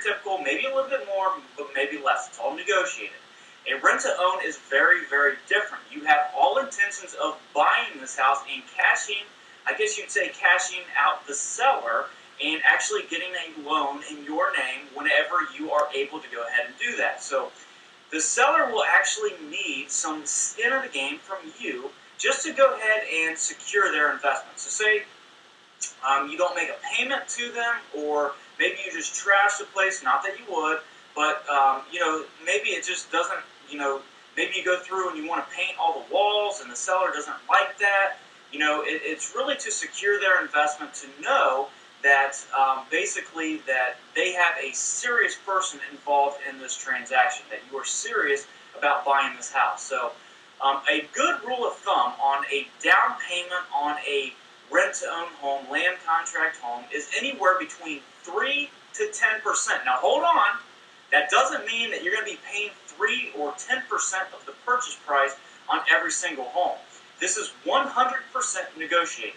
typical, maybe a little bit more, but maybe less. It's all negotiated. A rent-to-own is very, very different. You have all intentions of buying this house and cashing, I guess you'd say cashing out the seller and actually getting a loan in your name whenever you are able to go ahead and do that. So the seller will actually need some skin in the game from you just to go ahead and secure their investment. So say you don't make a payment to them, or maybe you just trash the place, not that you would, but maybe it just doesn't, maybe you go through and you want to paint all the walls and the seller doesn't like that. It's really to secure their investment, to know that basically that they have a serious person involved in this transaction, that you are serious about buying this house. So a good rule of thumb on a down payment on a rent-to-own home, land contract home, is anywhere between 3 to 10%. Now hold on, that doesn't mean that you're going to be paying 3 or 10% of the purchase price on every single home. This is 100% negotiated.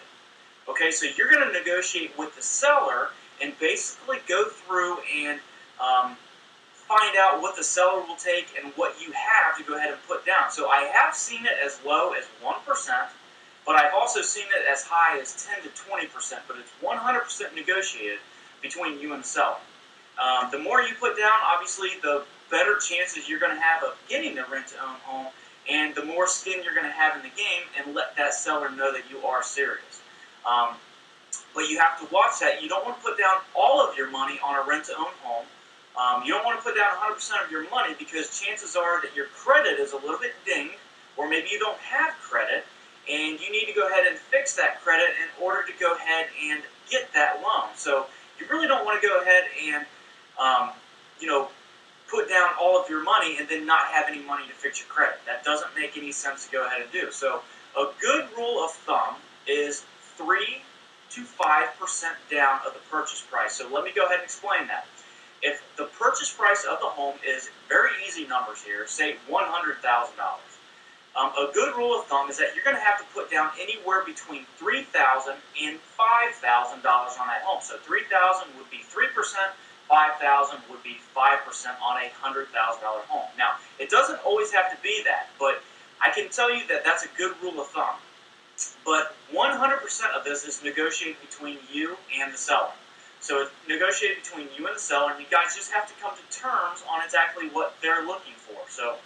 Okay, so you're going to negotiate with the seller and basically go through and find out what the seller will take and what you have to go ahead and put down. So I have seen it as low as 1%, but I've also seen it as high as 10 to 20%, but it's 100% negotiated between you and the seller. The more you put down, obviously, the better chances you're going to have of getting the rent-to-own home, and the more skin you're going to have in the game, and let that seller know that you are serious. But you have to watch that. You don't want to put down all of your money on a rent-to-own home. You don't want to put down 100% of your money, because chances are that your credit is a little bit dinged, or maybe you don't have credit, and you need to go ahead and fix that credit in order to go ahead and get that loan. So you really don't want to go ahead and put down all of your money and then not have any money to fix your credit. That doesn't make any sense to go ahead and do. So a good rule of thumb is 3 to 5% down of the purchase price. So let me go ahead and explain that. If the purchase price of the home is, very easy numbers here, say $100,000. A good rule of thumb is that you're going to have to put down anywhere between $3,000 and $5,000 on that home. So $3,000 would be 3%, $5,000 would be 5% on a $100,000 home. Now, it doesn't always have to be that, but I can tell you that that's a good rule of thumb. But 100% of this is negotiated between you and the seller. So it's negotiated between you and the seller, and you guys just have to come to terms on exactly what they're looking for. So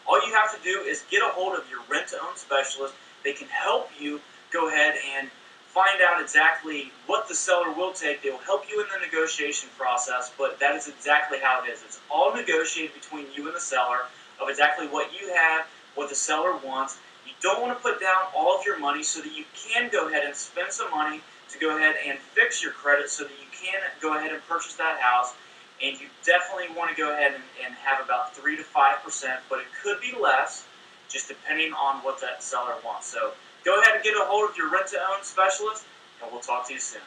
all you have to do is get a hold of your rent-to-own specialist. They can help you go ahead and find out exactly what the seller will take. They will help you in the negotiation process, but that is exactly how it is. It's all negotiated between you and the seller of exactly what you have, what the seller wants. You don't want to put down all of your money, so that you can go ahead and spend some money to go ahead and fix your credit, so that you can go ahead and purchase that house. And you definitely want to go ahead and have about 3 to 5%, but it could be less, just depending on what that seller wants. So go ahead and get a hold of your rent-to-own specialist, and we'll talk to you soon.